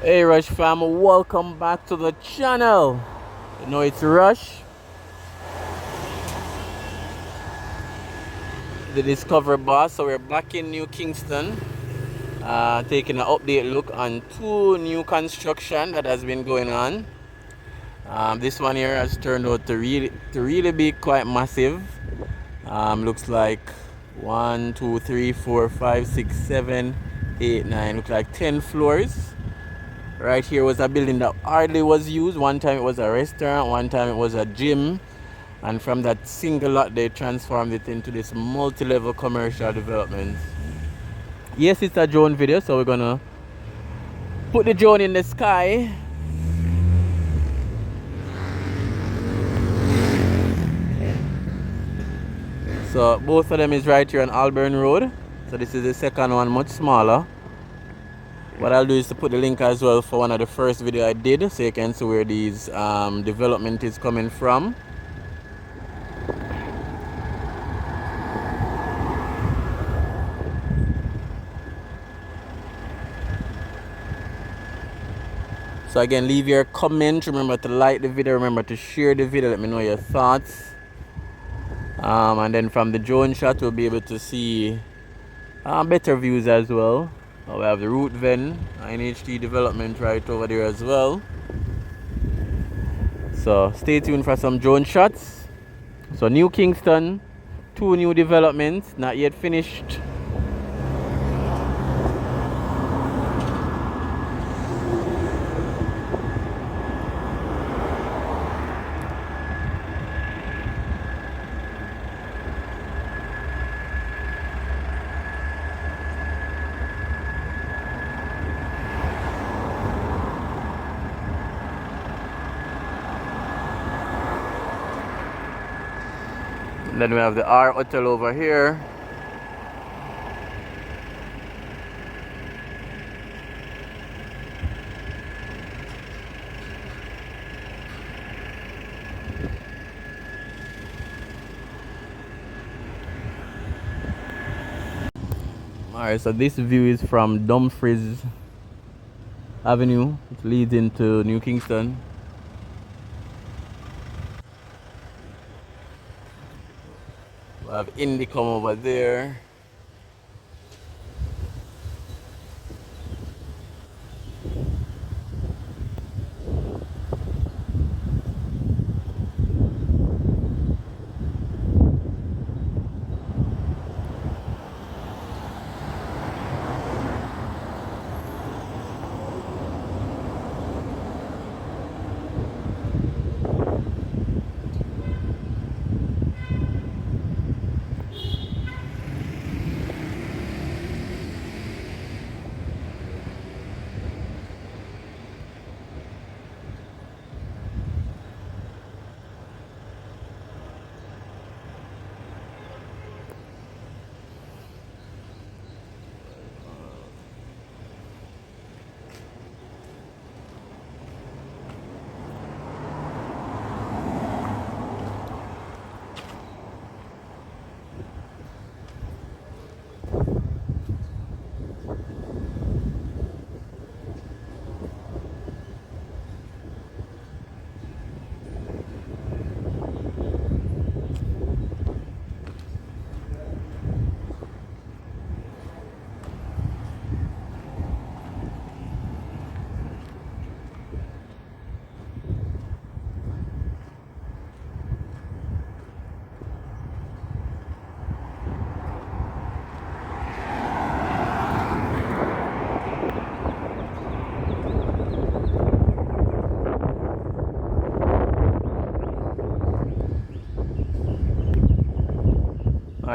Hey Rush fam, welcome back to the channel. You know it's Rush, the Discover Boss. So we're back in New Kingston, taking an update look on two new construction that has been going on. This one here has turned out to really be quite massive. Looks like 1, 2, 3, 4, 5, 6, 7, 8, 9. Looks like 10 floors. Right here was a building that hardly was used. One time it was a restaurant, one time it was a gym, and from that single lot they transformed it into this multi-level commercial development. Yes, it's a drone video, so we're gonna put the drone in the sky. So both of them is right here on Holborn Road. So this is the second one, much smaller. What I'll do is to put the link as well for one of the first video I did, so you can see where these development is coming from. So again, leave your comment, remember to like the video, remember to share the video, let me know your thoughts. And then from the drone shot we'll be able to see better views as well. We have the root Ven NHT development right over there as well. So stay tuned for some drone shots. So New Kingston, two new developments, not yet finished. Then we have the R Hotel over here. Alright, so this view is from Dumfries Avenue. It leads into New Kingston. We have Indicom over there.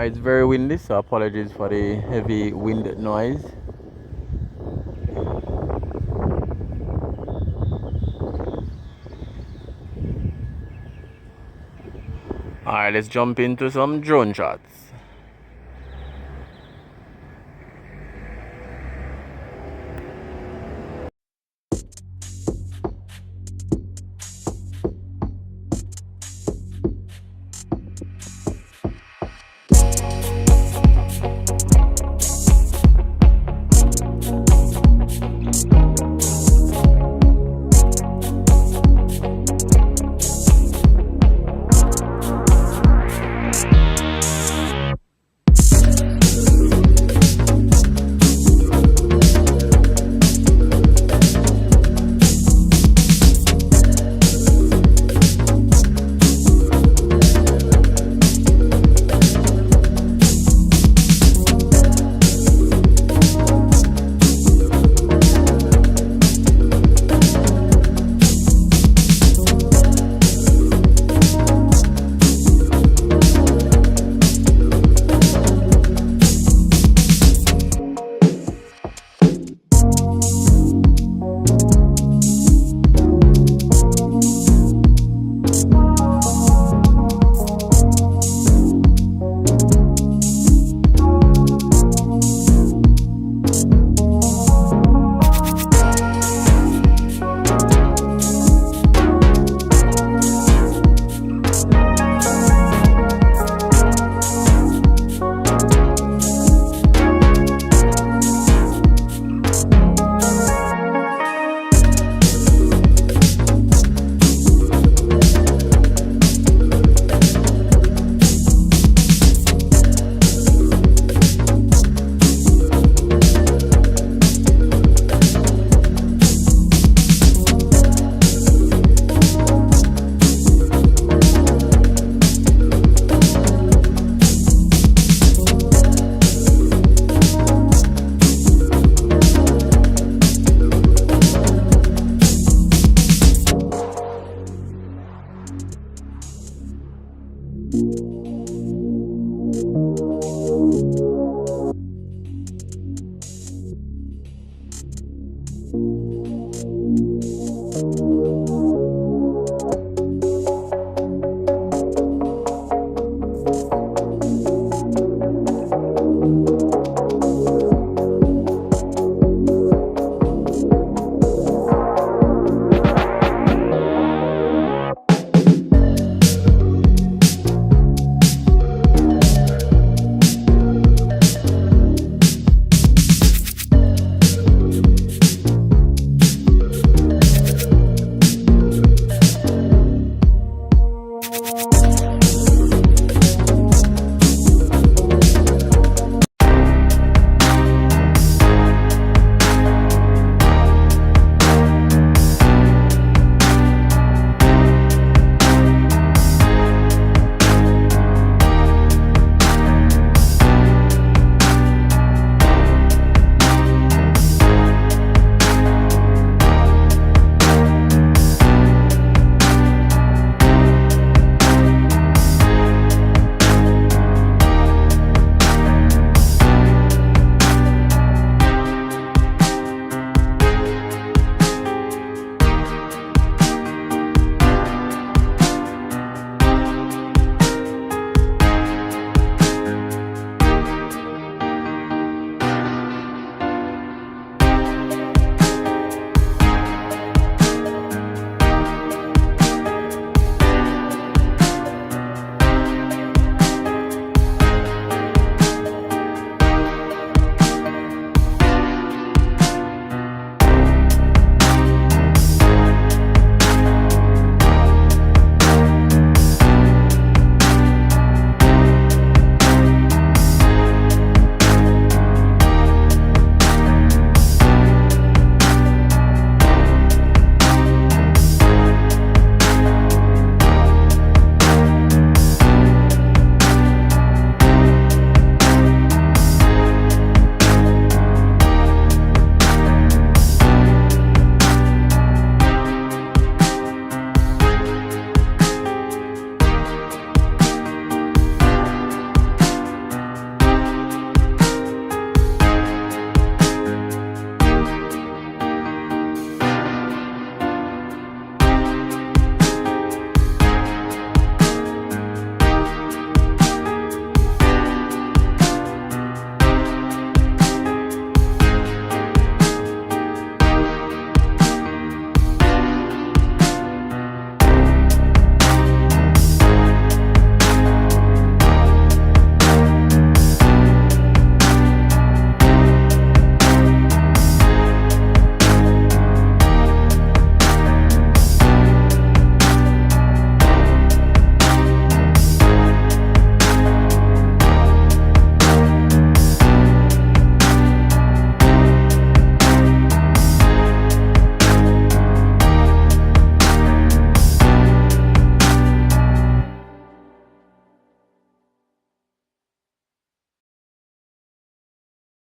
It's very windy, so apologies for the heavy wind noise. Alright, let's jump into some drone shots.